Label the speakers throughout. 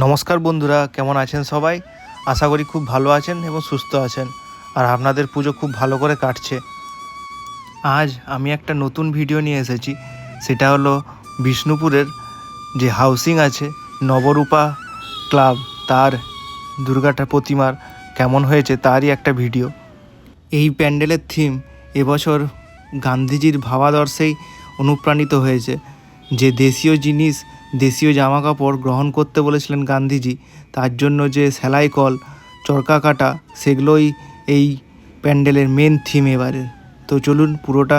Speaker 1: নমস্কার বন্ধুরা, কেমন আছেন সবাই? আশা করি খুব ভালো আছেন এবং সুস্থ আছেন, আর আপনাদের পুজো খুব ভালো করে কাটছে। আজ আমি একটা নতুন ভিডিও নিয়ে এসেছি। সেটা হলো বিষ্ণুপুরের যে হাউসিং আছে নবরূপা ক্লাব, তার দুর্গাটা প্রতিমার কেমন হয়েছে তারই একটা ভিডিও। এই প্যান্ডেলের থিম এবছর গান্ধীজির ভাবাদর্শেই অনুপ্রাণিত হয়েছে। যে দেশীয় জিনিস, দেশীয় জামা কাপড় গ্রহণ করতে বলেছিলেন গান্ধীজি, তার জন্য যে সেলাই কল, চরকা কাটা, সেগুলোই এই প্যান্ডেলের মেন থিম এবারের। তো চলুন পুরোটা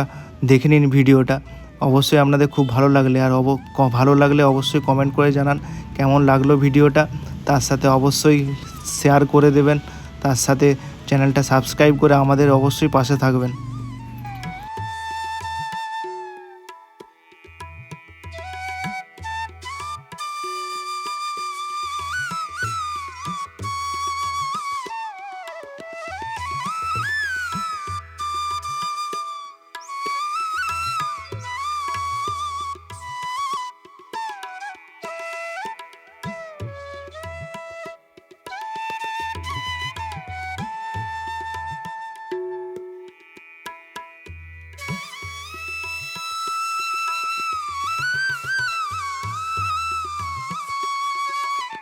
Speaker 1: দেখে নিন ভিডিওটা। অবশ্যই আপনাদের খুব ভালো লাগলে আর ভালো লাগলে অবশ্যই কমেন্ট করে জানান কেমন লাগলো ভিডিওটা। তার সাথে অবশ্যই শেয়ার করে দেবেন, তার সাথে চ্যানেলটা সাবস্ক্রাইব করে আমাদের অবশ্যই পাশে থাকবেন।